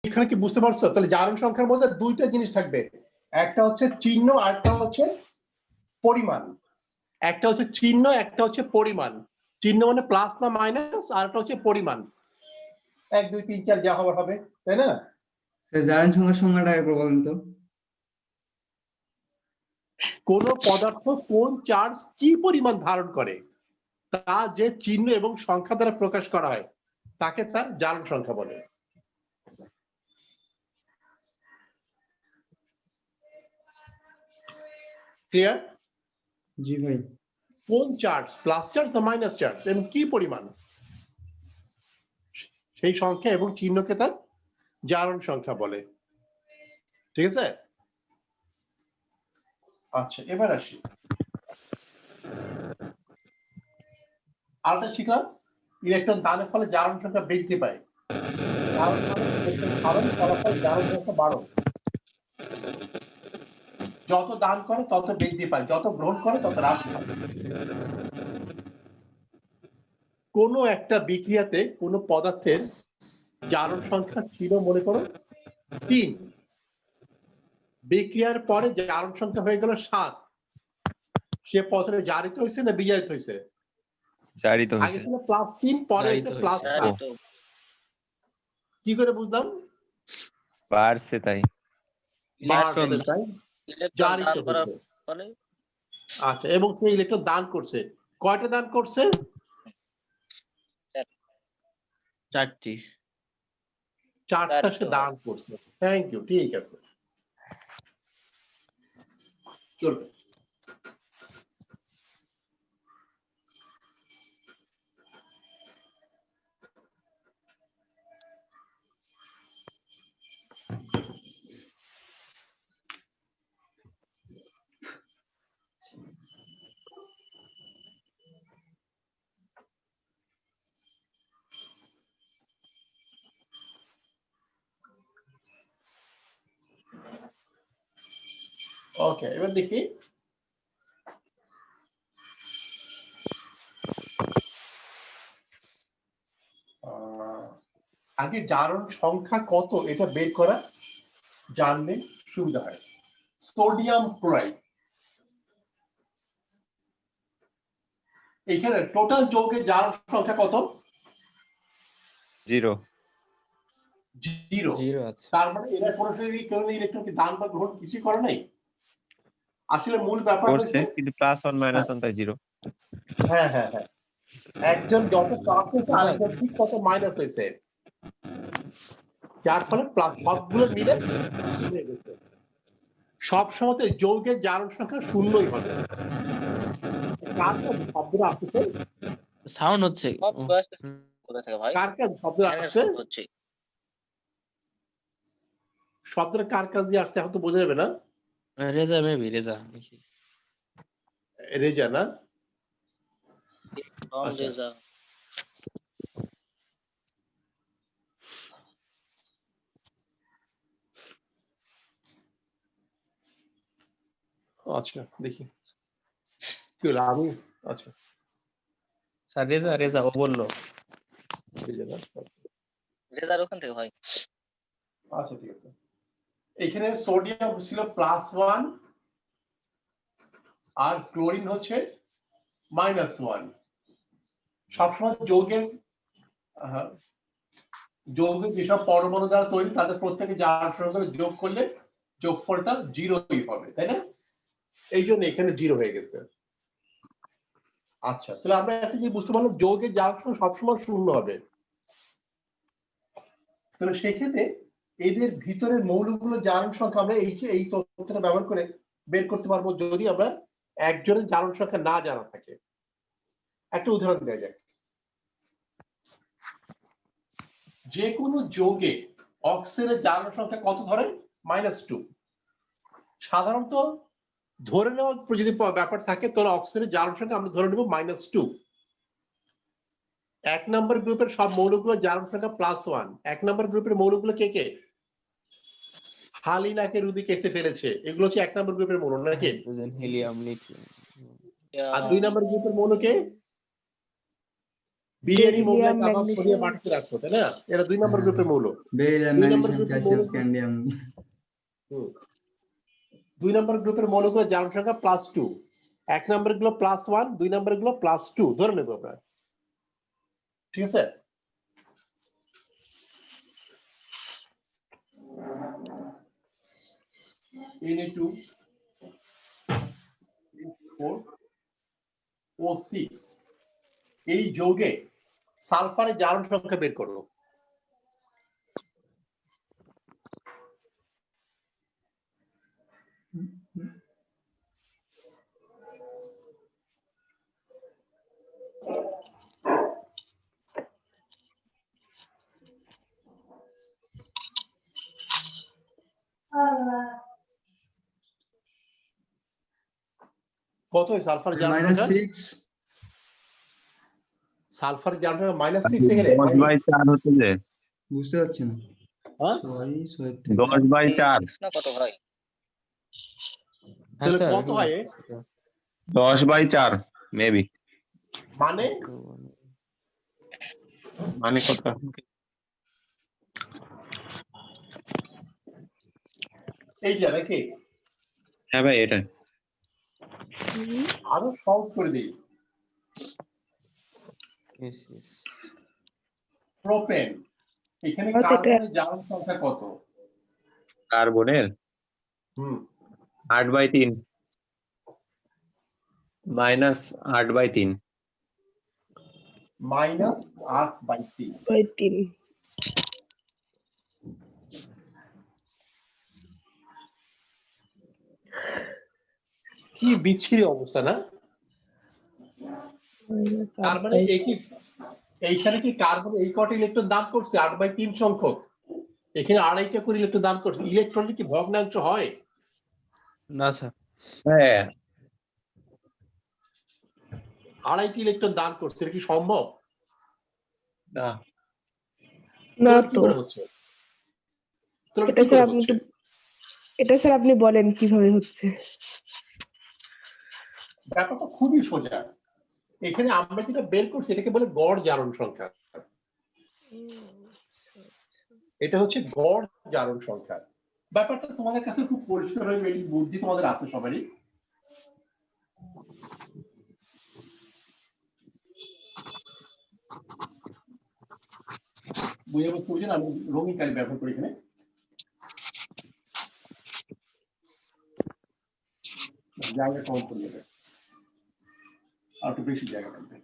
এখানে কি বুঝতে পারছো? তাহলে জারণ সংখ্যার মধ্যে দুইটা জিনিস থাকবে, একটা হচ্ছে চিহ্ন আর একটা হচ্ছে পরিমাণ। একটা হচ্ছে চিহ্ন, একটা হচ্ছে পরিমাণ। চিহ্ন মানে প্লাস না মাইনাস, আর একটা হচ্ছে পরিমাণ। 1 2 3 4 যা হবার হবে, তাই না? জারণ সংখ্যার সংজ্ঞাটা একবার বলেন তো। কোন পদার্থ কোন চার্জ কি পরিমাণ ধারণ করে তা যে চিহ্ন এবং সংখ্যা দ্বারা প্রকাশ করা হয় তাকে তার জারণ সংখ্যা বলে। ক্লিয়ার? জি ভাই। কোন চার্জ, প্লাস চার্জ না মাইনাস চার্জ, এবং কি পরিমাণ, সেই সংখ্যা এবং চিহ্নকে তার জারণ সংখ্যা বলে। ঠিক আছে? আচ্ছা, এবার আসি আরেকটা শিখলাম, ইলেকট্রন দানের ফলে জারণ সংখ্যা বৃদ্ধি পায়। জারণ মানে ইলেকট্রন ধারণ, ফলাফল জারণ সংখ্যা বাড়ে। যত দান করে তত বৃদ্ধি পায়, যত গ্রহণ করে তত হ্রাস পায়। কোন একটা বিক্রিয়াতে কোন পদার্থের জারণ সংখ্যা ছিল মনে করো 3, বিক্রিয়ার পরে জারণ সংখ্যা হয়ে গেল 7, সে পদার্থে জারিত হয়েছে না বিজারিত হয়েছে? জারিত আগে হয়েছে। ছিল +3, পরে হয়েছে +7। কি করে বুঝলাম? বাড়ছে তাই। বাড়ছে তাই, ইলেকট্রন জারিত দান করার হয়েছে। ফলে আচ্ছা, এবং সেই ইলেকট্রন দান করছে। কয়টা দান করছে? 4টি। 4টা সে দান করছে। থ্যাংক ইউ, ঠিক আছে, চলবে। ওকে, এবার দেখি আগে জারণ সংখ্যা কত এটা বের করা জানলে সুবিধা হয়। সোডিয়াম ক্লোরাইড, এখানে টোটাল যৌগের জারণ সংখ্যা কত? 0। 0 আছে। তার মানে এরা কোনো কোনো ইলেকট্রনকে দান বা গ্রহণ কিছু করে নাই। আসলে মূল ব্যাপার করছে হচ্ছে, কিন্তু +1 -1 তাই 0। হ্যাঁ হ্যাঁ হ্যাঁ, একজন যত প্লাস হয়েছে আরেকজন ঠিক কত মাইনাস হয়েছে, যার ফলে প্লাস সবগুলো মিলে হয়ে গেছে। সব সময় যৌগের জারণ সংখ্যা 0ই হবে। কার কাছে শব্দটা আসছে? সাউন্ড হচ্ছে। কোথা থেকে ভাই? কার কাছে শব্দটা আসছে? হচ্ছে শব্দটা কার কাছে দিয়ে আসছে এখন তো বোঝা যাবে না। রেজা, মেবি রেজা। রেজা না? আচ্ছা। রেজা। আচ্ছা, দেখি কি হলো আমি। আচ্ছা, স্যার রেজা রেজা ও বললো। রেজা না? রেজার ওখান থেকে ভাই। আচ্ছা, ঠিক আছে। এখানে সোডিয়াম ছিল +1 আর ক্লোরিন হচ্ছে -1। সবসময় যৌগের যৌগের যেসব পরমাণু দ্বারা তৈরি তাদের প্রত্যেকে জারণ সংখ্যা যোগ করলে যোগফলটা 0ই হবে, তাই না? এই জন্য এখানে 0 হয়ে গেছে। আচ্ছা, তাহলে আমরা একটা জিনিস বুঝতে পারলাম, যৌগের জারণ সংখ্যা সবসময় 0 হবে। তাহলে সেক্ষেত্রে এদের ভিতরের মৌলগুলো জারণ সংখ্যা আমরা এই তথ্যটা ব্যবহার করে বের করতে পারবো যদি আমরা একজনের জারণ সংখ্যা না জানা থাকে। একটা উদাহরণ দেওয়া যাক। যে কোনো যৌগে অক্সিজেনের জারণ সংখ্যা কত ধরে? -2। সাধারণত ধরে নেওয়া যদি ব্যাপার থাকে তাহলে অক্সিজেনের জারণ সংখ্যা আমরা ধরে নেব -2। 1 নম্বর গ্রুপের সব মৌলগুলো জারণ সংখ্যা +1। 1 নম্বর গ্রুপের মৌলগুলো কে কে? হালিনাকে রুবিক এসে ফেলেছে, এগুলো হচ্ছে 1 নম্বর গ্রুপের মৌল নাকি? Helium, lithium. আর 2 নম্বর গ্রুপের মৌল কে? বিরিয়ানি মোগলাই বেরিলিয়াম, কাবাব সরিয়ে ম্যাগনেসিয়াম। মাটিতে রাখছো তাই না? এরা 2 নম্বর গ্রুপের মৌল। বেরিলিয়াম, 2 নম্বর ম্যাগনেসিয়াম, গ্রুপের ক্যালসিয়াম, মৌল, স্ক্যান্ডিয়াম। 2 নম্বর গ্রুপের মৌলগুলো জারণ সংখ্যা +2, 1 নম্বর গুলো +1, 2 নম্বর গুলো +2 ধরে নেব আমরা, ঠিক আছে? Na2 4 O6 এই যৌগে সালফারের জারণ সংখ্যা বের করো। কত হয় সালফার জারণ সংখ্যা? -6। সালফার জারণ সংখ্যা -6 এ গেলে 10/4 হচ্ছে যে, বুঝতে পারছি না। হ্যাঁ? 6 10/4, না কত ভাই? হ্যাঁ তাহলে স্যার, কত হয়? 10/4 মেবি। মানে মানে কত? এইটা নাকি? হ্যাঁ ভাই, এটা আরো সহজ করে দিই। Yes, yes. প্রোপেন, এখানে হয়তো এটা- কার্বনের জারণ সংখ্যা কত? কার্বনের 8/3 -8/3। -8/3। ওই 3। কি বিচ্ছিরি অবস্থা না? তার মানে এইখানে কি কার্বন এই কটা ইলেকট্রন দান করছে 8/3 সংখ্যক, এখানে 2.5টা করে ইলেকট্রন দান করছে। ইলেকট্রন কি ভগ্নাংশ হয়? না স্যার, হ্যাঁ, 2.5টি ইলেকট্রন দান করছে, এটা কি সম্ভব? না, না তাহলে কি তো, করে হচ্ছে? তাহলে এটা কি স্যার করে আপনি হচ্ছে? এটা স্যার আপনি বলেন কিভাবে হচ্ছে। ব্যাপারটা খুবই সোজা। এখানে আমরা যেটা বের করছি এটাকে বলে গড় জারণ সংখ্যা। এটা হচ্ছে গড় জারণ সংখ্যা। ব্যাপারটা তোমাদের কাছে খুব পরিষ্কার হয়ে এই বুদ্ধি তোমাদের আছে সবারই। বুঝে বুঝতে বুঝেন, আমি রঙিন কালি ব্যবহার করি এখানে। জায়গা কম করে দেবে, আর একটু বেশি জায়গা লাগবে।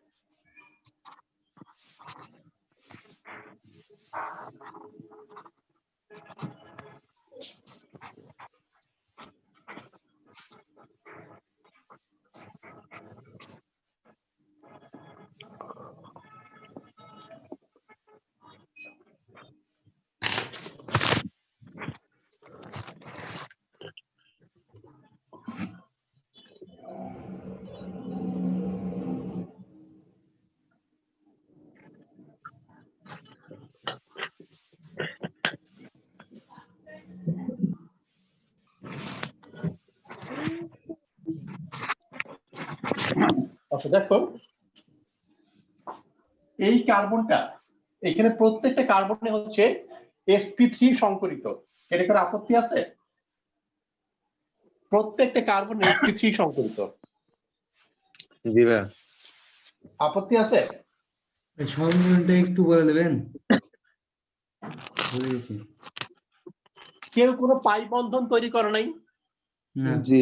আচ্ছা দেখো, এই কার্বনটা এখানে প্রত্যেকটা কার্বনে হচ্ছে sp3 সংকরিত। এটা করে আপত্তি আছে? প্রত্যেকটা কার্বন sp3 সংকরিত, জি ভাই। আপত্তি আছে? সংযোজনটা একটু বলে দেবেন? ভুলে গেছি। কেউ কোনো পাই বন্ধন তৈরি করে নাই? না। জি,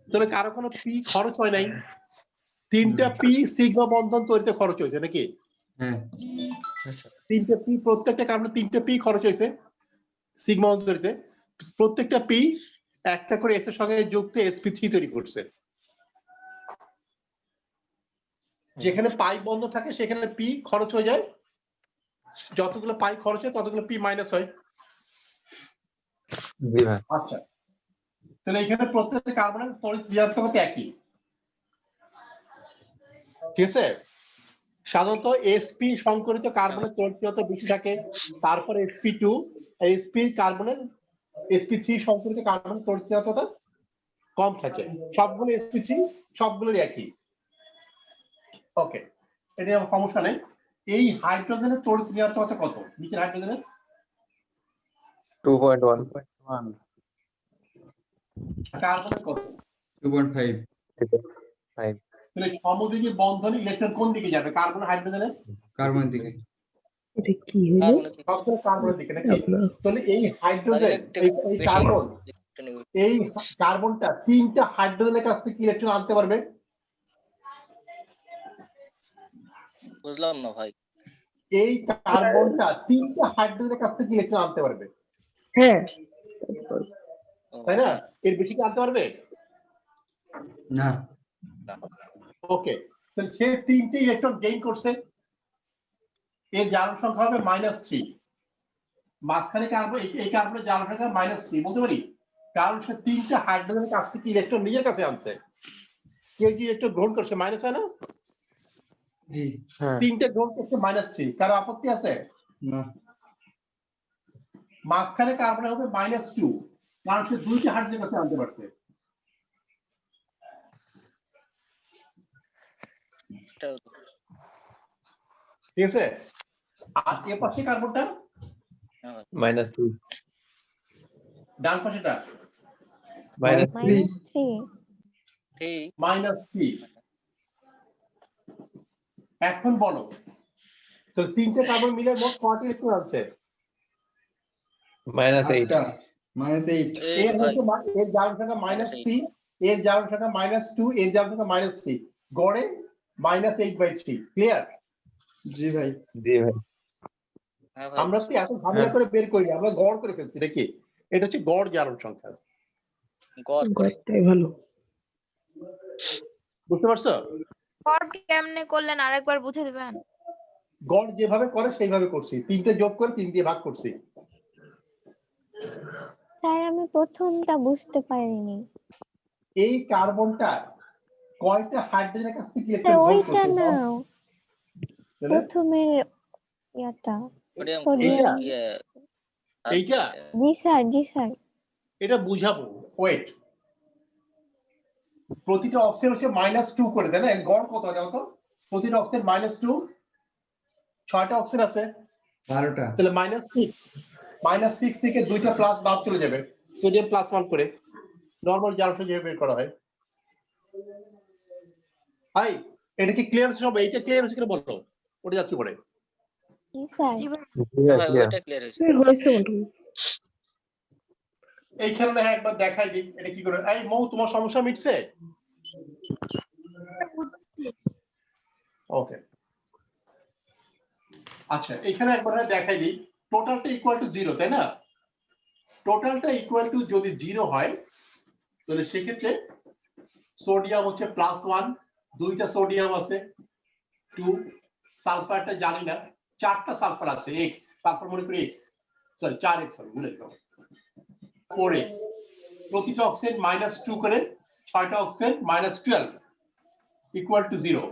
তাহলে কারো কোনো পি খরচ হয় নাই? 3টা পি সিগমা বন্ধন তৈরিতে খরচ হয়েছে নাকি? হ্যাঁ। হ্যাঁ স্যার, 3টে পি, প্রত্যেকটা কার্বনে 3টে পি খরচ হয়েছে সিগমা বন্ধন তৈরিতে। প্রত্যেকটা পি একটা করে এস এর সঙ্গে যুক্ত sp3 তৈরি করছে। যেখানে পাই বন্ধ থাকে সেখানে পি খরচ হয়ে যায়, যতগুলো পাই খরচ হয় ততগুলো পি মাইনাস হয়। জি ভাই। আচ্ছা, তাহলে এখানে প্রত্যেকটা কার্বনের তড়িৎ ঋণাত্মক একই, ঠিক আছে? সাধারণত sp সংকরিত কার্বনের তড়িৎ ঋণাত্মক বেশি থাকে, তারপর sp2, sp কার্বনের sp3 সংকরিত কার্বনের তড়িৎ ঋণাত্মকতা কম থাকে। সবগুলো sp3 সবগুলোর একই। ওকে, এটা আমার সমস্যা নেই। এই হাইড্রোজেনের তড়িৎ ঋণাত্মকতা কত? নিচের হাইড্রোজেনের 2.1. কার্বনের কত? 2.5 5. তাহলে সমযোজী বন্ধনে ইলেকট্রন কোন দিকে যাবে? কার্বন হাইড্রোজেনের কার্বনের দিকে। এটা কি হলো কার্বনের দিকে। সবসময় কার্বনের দিকে নাকি? আপনার? তাহলে এই হাইড্রোজেন Electric এই বেশি। কার্বন Electronic- এই কার্বনটা তিনটা হাইড্রোজেনের কাছ থেকে ইলেকট্রন আনতে পারবে। বুঝলাম না ভাই। এই কার্বনটা তিনটা হাইড্রোজেনের কাছ থেকে ইলেকট্রন আনতে পারবে, হ্যাঁ ও, তাই না? এর বেশি কি আনতে পারবে? না, ওকে, তাহলে সে তিনটে ইলেকট্রন গেইন করছে, এর জারণ সংখ্যা হবে -3। মাঝখানে কার্বন, এই কার্বনের জারণ সংখ্যা -3 বলতে পারি, কারণ সে তিনটা হাইড্রোজেনের কাছ থেকে ইলেকট্রন নিজের কাছে আনছে। কেউ যে ইলেকট্রন গ্রহণ করছে মাইনাস হয় না? জি, তিনটে গ্রহণ করছে -3, কারো আপত্তি আছে? না, মাঝখানে কার্বনে হবে -2, কারণ সে দুইটা হাইড্রোজেন কাছে আনতে পারছে। এটাও তো। ঠিক আছে, আর এ পাশে কার্বনটা হ্যাঁ, -2. ডান পাশেটা -3. ঠিক। -3। এখন বলো, তো তিনটে কার্বন মিলে মোট কয়টি ইলেকট্রন আছে? -8. আটটা, -8 এই এর ভাই, হচ্ছে এর জারণ সংখ্যা -3, এর জারণ সংখ্যা -2, এর জারণ সংখ্যা -3, গড়ে -8/3। ক্লিয়ার? জি ভাই। জি ভাই। হ্যাঁ ভাই, আমরা তো এত ঝামেলা করে বের করি, আমরা গড় করে ফেলছি নাকি? এটা হচ্ছে গড় জারণ সংখ্যা। গড় করে। গড়টাই ভালো। বুঝতে পারছো? গড় কেমনে করলেন আরেকবার বুঝে দিবেন? গড় যেভাবে করে সেইভাবে করছি, তিনটে যোগ করে 3 দিয়ে ভাগ করছি। স্যার আমি প্রথমটা বুঝতে পারিনি। এই কার্বনটা কয়টা হাইড্রোজেনের কাছ থেকে স্যার ইলেকট্রন গ্রহণ ওইটা করছে? না, তাহলে প্রথমের ইয়াটা, সোডিয়াম সোডিয়াম। ইয়ে, এইটা জি স্যার, জি স্যার। এটা বুঝাবো, ওয়েট। প্রতিটা অক্সিজেন হচ্ছে -2 করে, তাই না? এর গড় কত এটা কত? প্রতিটা অক্সিজেন -2, 6টা অক্সিজেন আছে, 12টা। তাহলে -6 থেকে দুইটা প্লাস বাদ চলে যাবে, সোডিয়াম +1 করে নরমাল জারণ যেভাবে বের করা হয়। হাই, এটা কি ক্লিয়ার সব? এইটা ক্লিয়ার হচ্ছে কিনা বলো, ওটা যাচ্ছে পরে। জি স্যার। জি ভাই। ভাই ওইটা ক্লিয়ার হয়েছে। হয়েছে মোটামুটি। এইখানে না একবার দেখাই দিই এটা কি করে। এই মৌ, তোমার সমস্যা মিটছে? ওকে, আচ্ছা এখানে একবার দেখাই দিই। টোটালটা ইকুয়াল টু 0, তাই না? টোটালটা ইকুয়াল টু যদি 0 হয়, তাহলে সেক্ষেত্রে সোডিয়াম হচ্ছে +1, দুইটা সোডিয়াম আছে 2, সালফারটা জানি না, 4টা সালফার আছে x, সালফার মনে করি x, সরি 4x, সরি ভুলে গেলাম, 4x। প্রতিটা অক্সিজেন -2 করে, 6টা অক্সিজেন -12 ইকুয়াল টু 0।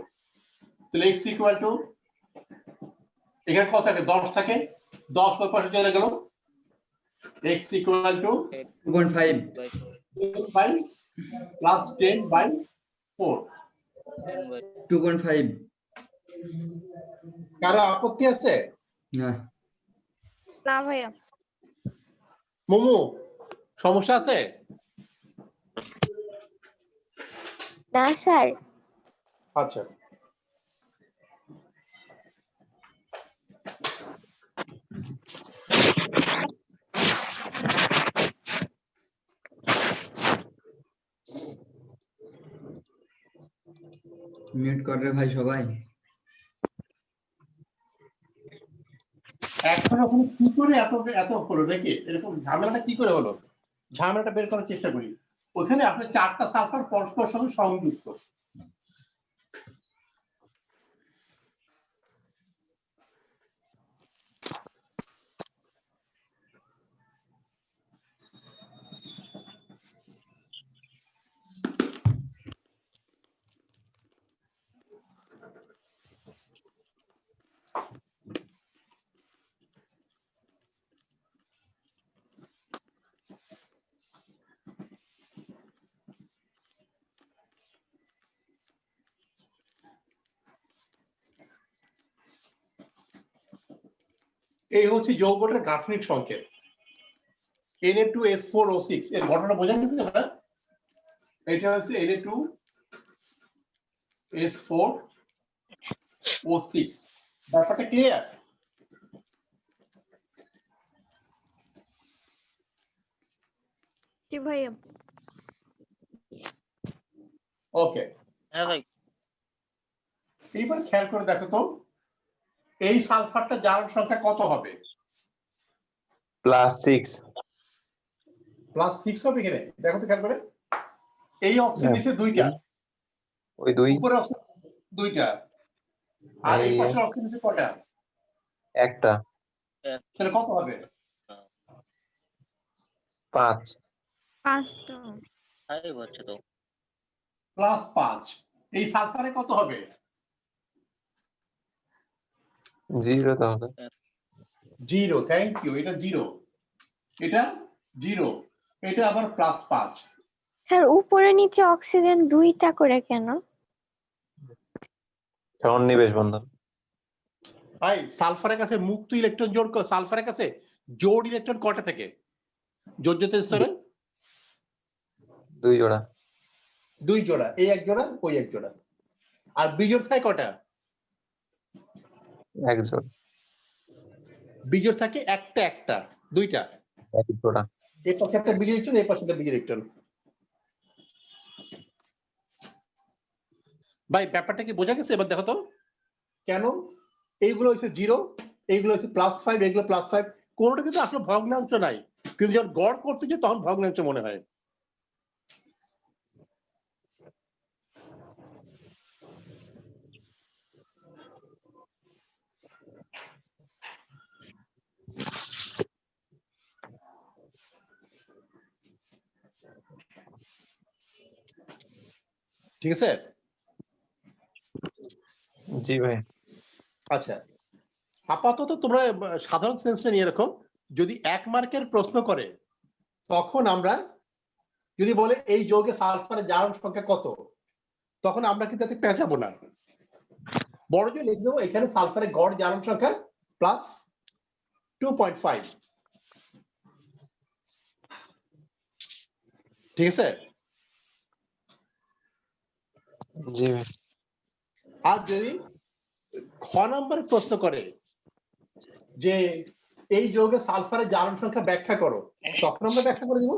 তাহলে x ইকুয়াল টু, এখানে কত থাকে? 10 থাকে, 10 ওই পাশে চলে গেল, x ইকুয়াল টু 2.5 10 প্লাস 10/4। 2.5 কারো আপত্তি আছে? না, না ভাইয়া। মোমো, সমস্যা আছে? না স্যার। আচ্ছা, মিউট কর রে ভাই সবাই। এখন ওখানে কি করে এত এত হলো নাকি? এরকম ঝামেলাটা কি করে হলো? ঝামেলাটা বের করার চেষ্টা করি। ওখানে আপনার 4টা সালফার পরস্পরের সঙ্গে সংযুক্ত, এই হচ্ছে যৌগটার গাঠনিক সংকেত Na2S4O6 এর ঘটনা বোঝা গেছে না? এটা হচ্ছে Na2S4O6 ব্যাপারটা ক্লিয়ার? জি ভাইয়া। ওকে, হ্যাঁ ভাই, এইবার খেয়াল করে দেখো তো এই সালফারটা জারণ সংখ্যা কত হবে? +6 +6 হবে এখানে, দেখো তো খেয়াল করে। এই অক্সিজেন নিচে দুইটা, ওই 2 উপরে অক্সিজেন দুইটা, আর এই পাশে অক্সিজেন নিচে কয়টা? একটা তাহলে কত হবে? 5 5টা। ফাইভ হচ্ছে তো। +5। এই সালফারে কত হবে? 0 তাহলে 0। Thank you. এটা 0, এটা 0, এটা আবার +5। স্যার উপরে নিচে অক্সিজেন 2টা করে কেন? সন্নিবেশ বন্ধন। ভাই সালফারের কাছে মুক্ত ইলেকট্রন জোড়, সালফারের কাছে জোড় ইলেকট্রন কয়টা থেকে যোজ্যতা স্তরে? 2 জোড়া। 2 জোড়া, এই এক জোড়া ওই এক জোড়া। আর বিজোড় থাকে কয়টা? 1 জোড়া। বিজোড় থাকে একটা, দুইটা। 1 জোড়া। এই পাশে একটা বিজোড় ইলেকট্রন, এই পাশে একটা বিজোড় ইলেকট্রন। ভাই ব্যাপারটা কি বোঝা গেছে? এবার দেখো তো কেন এইগুলো হচ্ছে 0, এইগুলো হচ্ছে +5, এগুলো +5। কোনটা কিন্তু আসলে ভগ্নাংশ নাই, কিন্তু যখন গড় করতে যে তখন ভগ্নাংশ মনে হয়। ঠিক আছে? জি ভাই। আচ্ছা, আপাতত তোমরা সাধারণ সেন্সটা নিয়ে রাখো। যদি 1 মার্কের প্রশ্ন করে তখন আমরা যদি বলে এই যৌগে সালফারের জারণ সংখ্যা কত, তখন আমরা কিন্তু এত পেঁচাবো না, বড় যে লিখে দেবো এখানে সালফারের গড় জারণ সংখ্যা +2.5। ঠিক আছে? জি ভাই। আর যদি খ নম্বরে প্রশ্ন করে যে এই যৌগে সালফারের জারণ সংখ্যা ব্যাখ্যা করো, তখন আমরা ব্যাখ্যা করে দেব।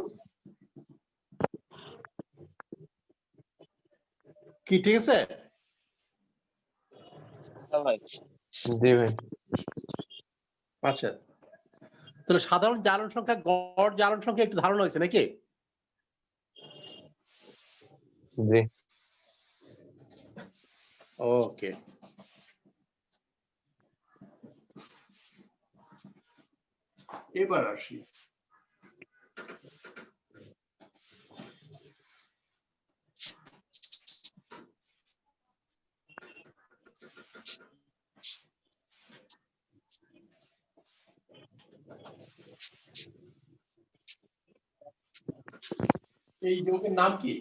কি ঠিক আছে? হ্যাঁ ভাই, জি ভাই। আচ্ছা, তাহলে সাধারণ জারণ সংখ্যা, গড় জারণ সংখ্যা একটু ধারণা হয়েছে নাকি? জি। ওকে, এবার আসি এই যৌগের নাম কি?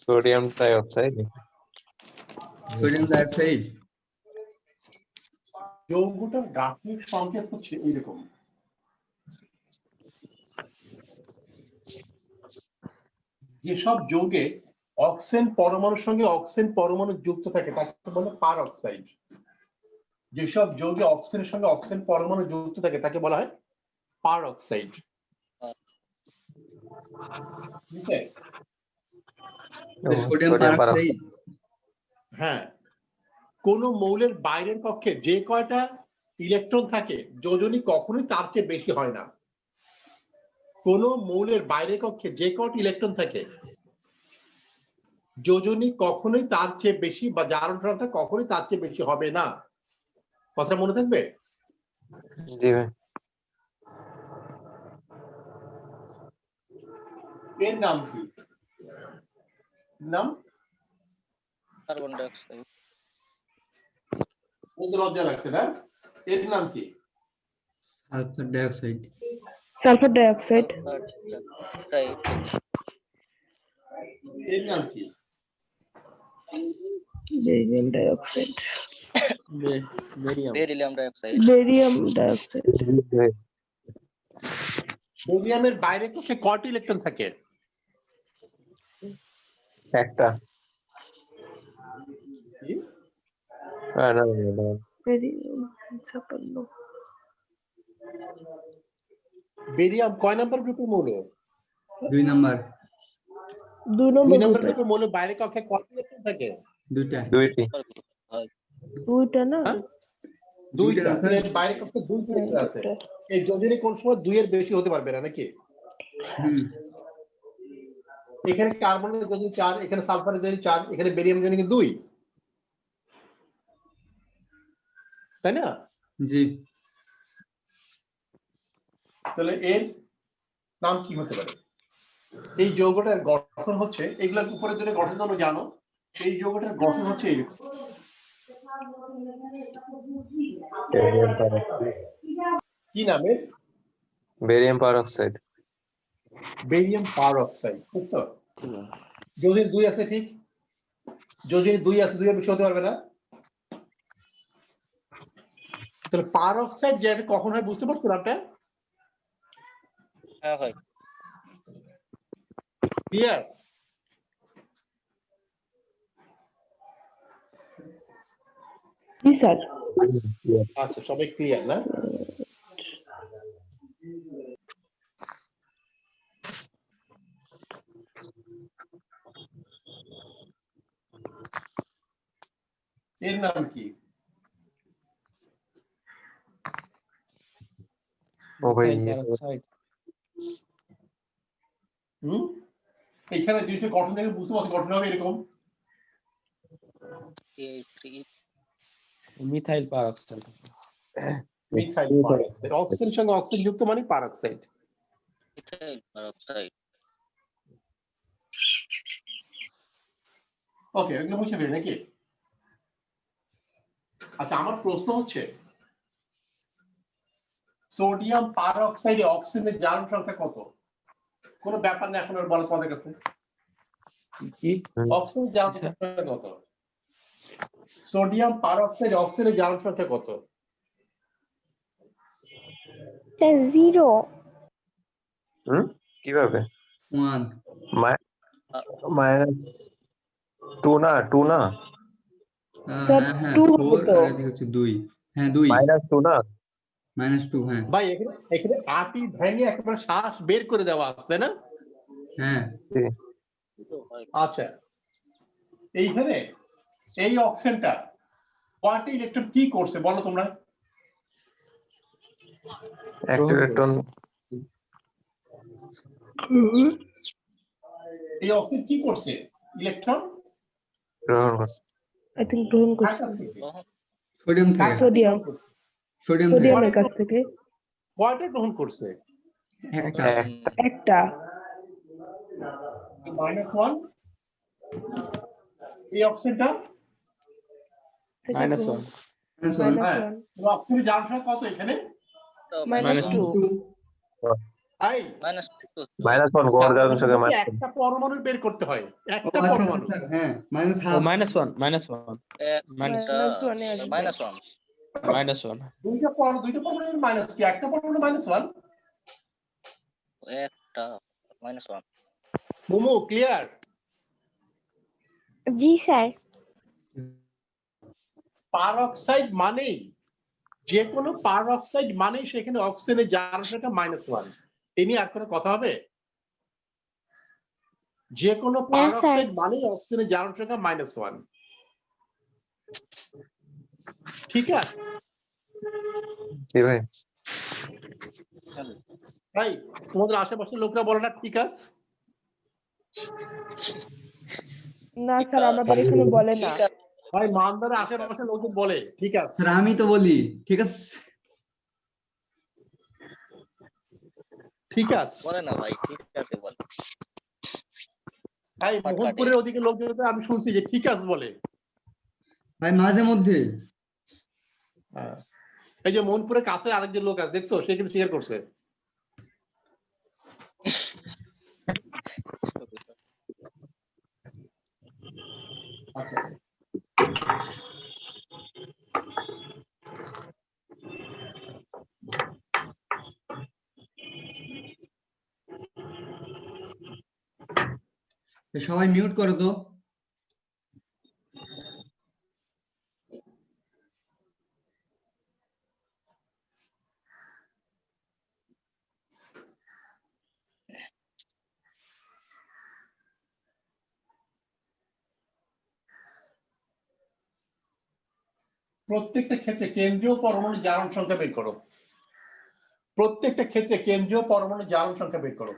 Sodium dioxide. Sodium dioxide. যৌগটার গাঠনিক সংকেত হচ্ছে এইরকম। যেসব যৌগে অক্সিজেন পরমাণুর সঙ্গে অক্সিজেন পরমাণু যুক্ত থাকে তাকে বলে পার অক্সাইড। যেসব যৌগে অক্সিজেনের সঙ্গে অক্সিজেন পরমাণু যুক্ত থাকে তাকে বলা হয় পার অক্সাইড। ঠিক আছে? Sodium peroxide. হ্যাঁ, কোন মৌলের বাইরের কক্ষে যে কয়টা ইলেকট্রন থাকে যোজনী কখনোই তার চেয়ে বেশি হয় না। কোন মৌলের বাইরের কক্ষে যে কয়টা ইলেকট্রন থাকে যোজনী কখনোই তার চেয়ে বেশি, বা জারণ সংখ্যা কখনোই তার চেয়ে বেশি হবে না। কথা মনে থাকবে? জি ভাই। এর নাম কি? নাম কার্বন ডাইঅক্সাইড। বলতে লজ্জা লাগছে না? এর নাম কি? Sulphur dioxide. Sulphur dioxide. এর নাম কি? Barium dioxide. Barium. Beryllium dioxide Barium dioxide. বেরিয়ামের বাইরে কক্ষে কয়টি ইলেকট্রন থাকে? একটা কি? না, Barium 56. বেরিয়াম কয় নাম্বার গ্রুপের মৌল? 2 নাম্বার 2 দুই নম্বর নাম্বার গ্রুপে গ্রুপের মৌল বাইরে কক্ষে কয়টি ইলেকট্রন থাকে? 2টা দুইটি দুইটা না হ্যাঁ? দুইটা দুইটা। আছে। তাহলে বাইরে কক্ষে দুইটা ইলেকট্রন আছে। এই যোজনী কোন সময় 2 এর বেশি হতে পারবে না নাকি? হুম এখানে কার্বনের যোজনী 4, এখানে সালফারের যোজনী 4, এখানে বেরিয়াম যোজনী 2, তাই না? জি তাহলে এর নাম কি হতে পারে? এই যৌগটার গঠন হচ্ছে, এগুলো উপরের জন্য গঠন তোমরা জানো, এই যৌগটার গঠন হচ্ছে এইরকম। কি নামে? Barium peroxide. বেরিয়াম পারঅক্সাইড, বুঝছো? যোজনী 2 আছে, ঠিক? যোজনী 2 আছে, 2 এর বেশি হতে পারবে না। তাহলে পারঅক্সাইড যে কখন হয় বুঝতে পারছো নামটা? হ্যাঁ ভাই ক্লিয়ার? জি স্যার। আচ্ছা, সবাই ক্লিয়ার না? এর নাম কি? ও ভাই Methyl peroxide. এখানে জিনিসটা গঠন থেকে বুঝতে পারছো, গঠন হবে এরকম। Methyl peroxide. মিথাইল পারঅক্সাইড, অক্সিজেনের সঙ্গে অক্সিজেন যুক্ত মানে পারঅক্সাইড। মিথাইল পারঅক্সাইড ওকে, এগুলো মুছে ফেলি নাকি? আচ্ছা, আমার প্রশ্ন হচ্ছে সোডিয়াম পারঅক্সাইডে অক্সিজেনের জারণ সংখ্যা কত? কোনো ব্যাপার না, এখন আর বলো তোমাদের কাছে। কি? অক্সিজেনের জারণ সংখ্যা কত? সোডিয়াম পারঅক্সাইডে অক্সিজেনের জারণ সংখ্যা কত? 0 কিভাবে? 1 মাইনাস 2 না? স্যার, হ্যাঁ 2 4 হবে তো। আর এদিকে হচ্ছে 2 হ্যাঁ 2 মাইনাস 2 না? -2 হ্যাঁ ভাই এখানে আটি ভেঙে একেবারে শ্বাস বের করে দেওয়া আছে, তাই না? হ্যাঁ আচ্ছা, এইখানে এই অক্সিজেনটা কয়টি ইলেকট্রন কি করছে বলো তোমরা? একটা ইলেকট্রন এই অক্সিজেন কি করছে? ইলেকট্রন গ্রহণ করছে। আই থিংক গ্রহণ কার করছে কাছ থেকে? সোডিয়াম কার থেকে কাছ থেকে সোডিয়াম। গ্রহণ করছে? সোডিয়াম থেকে সোডিয়ামের কাছ থেকে কয়টা গ্রহণ করছে? একটা একটা। -1। এই অক্সিজেনটা -1. হ্যাঁ, অক্সিজেনের জারণ সংখ্যা কত এখানে? -2। এই -1 গড় জারণ সংখ্যা আমাকে একটা পরমাণু বের করতে হয়, একটা আচ্ছা পরমাণু। স্যার হ্যাঁ Oh, -1 -1. -1. দুইটা পরমাণু মাইনাস কি? একটা পরমাণু -1। একটা -1 মোমো ক্লিয়ার? জি স্যার। পারঅক্সাইড মানেই, যে কোনো পারঅক্সাইড মানেই সেখানে অক্সিজেনের জারণ সংখ্যা -1। এই নিয়ে আর কোনো কথা হবে? যে কোনো পারঅক্সাইড মানেই অক্সিজেনের জারণ সংখ্যা -1। ঠিক আছে জি ভাই। ভাই, তোমাদের আশেপাশের লোকরা বলে না ঠিক আছে? না স্যার, আমাদের এখানে বলে না। ভাই, মানদারের আশেপাশের লোকজন বলে ঠিক আছে। স্যার আমি তো বলি ঠিক আছে ঠিক আছে বলে না ভাই, ঠিক আছে বলে। ভাই, মোহনপুরের ওদিকে লোকজন তো আমি শুনছি যে ঠিক আছে বলে। ভাই মাঝে মধ্যে এই যে মোহনপুরের কাছে আরেকজন লোক আছে, দেখছো? সে কিন্তু স্বীকার করছে। আচ্ছা, তো সবাই মিউট করো তো। প্রত্যেকটা ক্ষেত্রে কেন্দ্রীয় পরমাণু জারণ সংখ্যা বের করো। প্রত্যেকটা ক্ষেত্রে কেন্দ্রীয় পরমাণু জারণ সংখ্যা বের করো।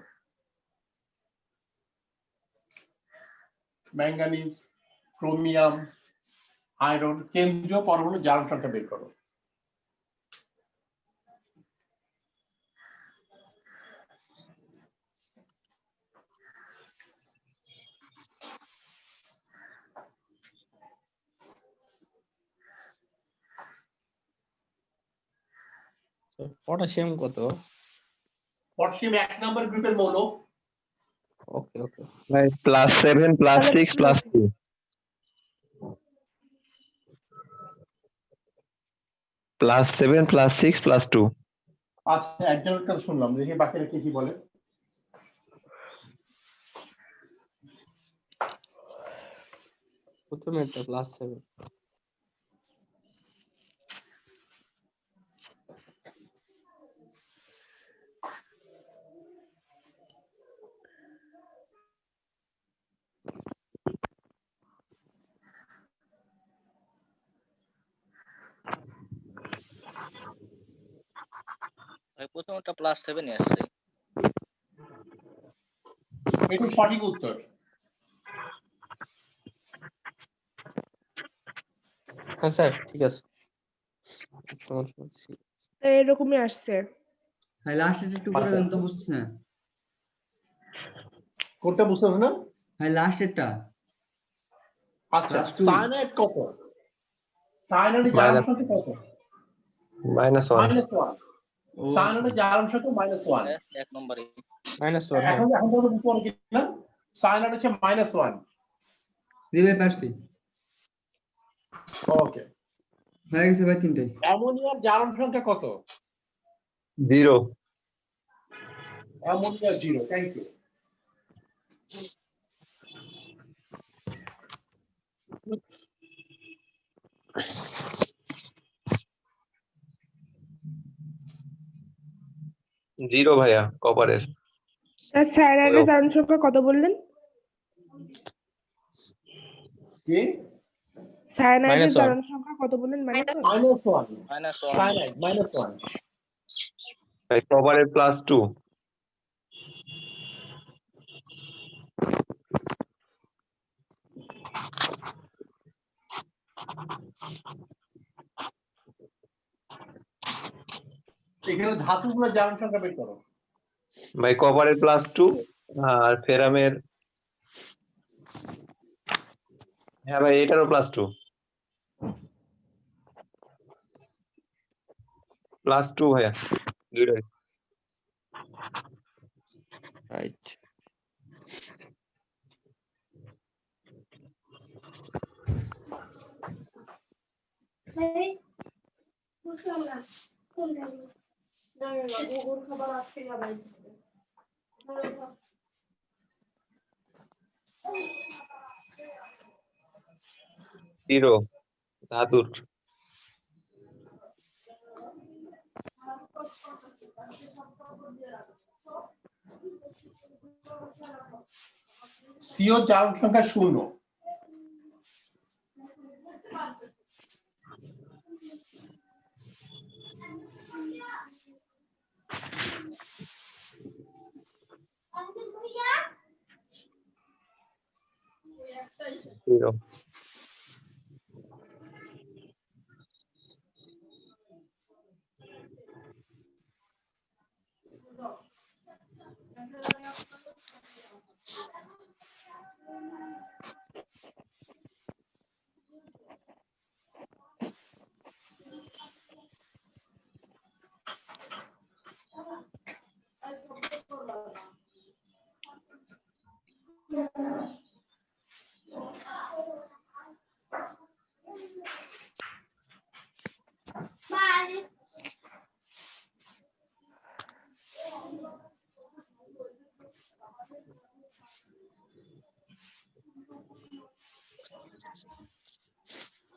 ম্যাঙ্গানিজ, ক্রোমিয়াম, আয়রন, কেন্দ্রীয় পরমাণু জারণ সংখ্যা বের করো। পটাশিয়াম কত? পটাশিয়াম 1 নম্বর গ্রুপের মৌল। ওকে ওকে। ভাই +7 +6 +2 +7 +6 +2 আচ্ছা, একজনের কথা শুনলাম, দেখি বাকিরা কি বলে। প্রথমে একটা +7। ভাই প্রথমটা +7 আসছে। এটি সঠিক উত্তর। হ্যাঁ স্যার ঠিক আছে। তোমার শুনছি। এরকমই আসছে। ভাই লাস্ট একটু করে দেন তো, বুঝছি না। কোনটা বুঝতে পারছো না? ভাই লাস্ট একটা। আচ্ছা, +2 সায়ানাইড কত? সায়ানাইডের জারণ সংখ্যা কত? -1 -1। ও সায়ানাইডের জারণ সংখ্যা -1। 1 নম্বরে। -1 হ্যাঁ। এখন পর্যন্ত বুঝতে পারো কিনা? সায়ানাইড হচ্ছে -1। জি ভাই পারছি। ওকে। হয়ে গেছে ভাই 3টে। অ্যামোনিয়ার জারণ সংখ্যা কত? 0 অ্যামোনিয়া 0। Thank you. জিরো ভাইয়া কপারের। আর সায়ানাইডের জারণ সংখ্যা কত বললেন? কি? সায়ানাইডের -1 জারণ সংখ্যা কত বললেন? -1। -1। সায়ানাইড -1। ভাই কপারের +2 এখানে ধাতুগুলোর জারণ সংখ্যা বের করো। ভাই কপারের +2 আর ফেরামের, হ্যাঁ ভাই এটারও +2 +2 ভাইয়া দুইটাই। রাইট। জিরো ধাতুর। সিও জারণ সংখ্যা 0। জিরো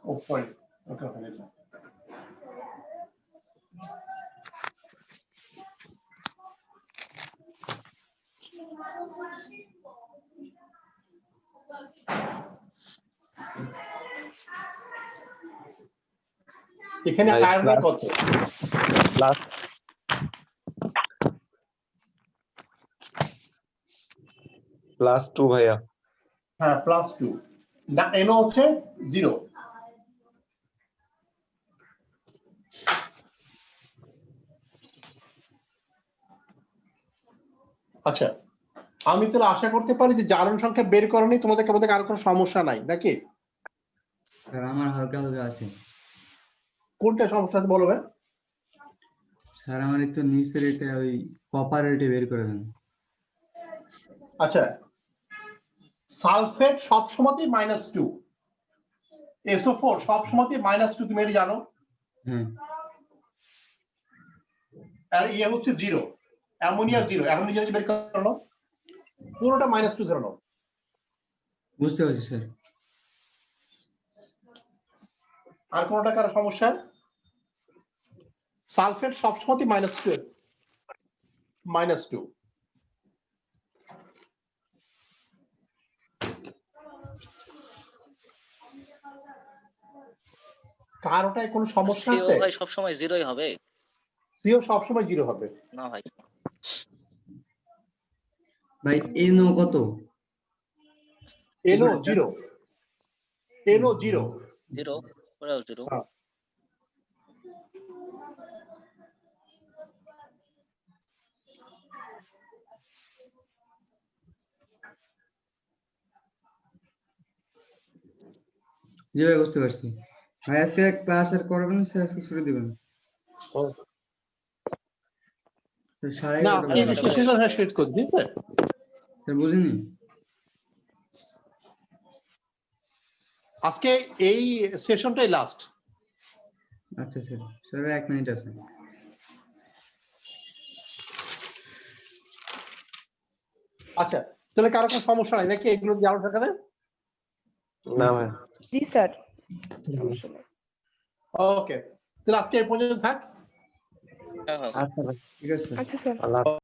ও পয়েন্ট ওকে ওখানে এটা। এখানে Nice. আয়রনের কত? প্লাস +2 ভাইয়া। হ্যাঁ +2 না এনও হচ্ছে 0 আচ্ছা আমি তাহলে আশা করতে পারি যে জারণ সংখ্যা বের করেনি তোমাদের মধ্যে আর কোনো সমস্যা নাই নাকি স্যার আমার হালকা হালকা আছে কোনটা সমস্যা আছে বলো ভাই স্যার আমার একটু নিচের এটা ওই কপার এটা বের করে দেন আচ্ছা সালফেট সবসময়ই -2 SO4 সবসময়ই -2 তুমি এটা জানো হ্যাঁ আর ইয়ে হচ্ছে 0 অ্যামোনিয়া 0 এখন নিজে বের করো না পুরোটা -2 ধরে নাও বুঝতে পারছি স্যার আর কোনটা কারো সমস্যা সালফেট সবসময়ই -2 কারোটায় কোনো সমস্যা সিও আছে ভাই সবসময় জিরোই হবে সিও সবসময় 0 হবে না ভাই ভাই এনো কত এনও 0 এনও 0 জিরো ওরাও জিরো হ্যাঁ। জি ভাই বুঝতে পারছি ভাই আজকে ক্লাস আর করবেন না স্যার আজকে ছুটি দিবেন স্যার না 11:30 এই যে সেশন শেষ করছি ঠিক আছে স্যার বুঝিনি আজকে এই সেশনটাই লাস্ট আচ্ছা স্যার স্যার 1 মিনিট আছে আচ্ছা তাহলে কারো কোনো সমস্যা নাই নাকি এগুলো জানো থাকাতে না ভাই জি স্যার সমস্যা নেই। ওকে তাহলে আজকে এই পর্যন্ত থাক হ্যাঁ হ্যাঁ আচ্ছা ভাই ঠিক আছে স্যার আচ্ছা স্যার আল্লাহ হাফেজ।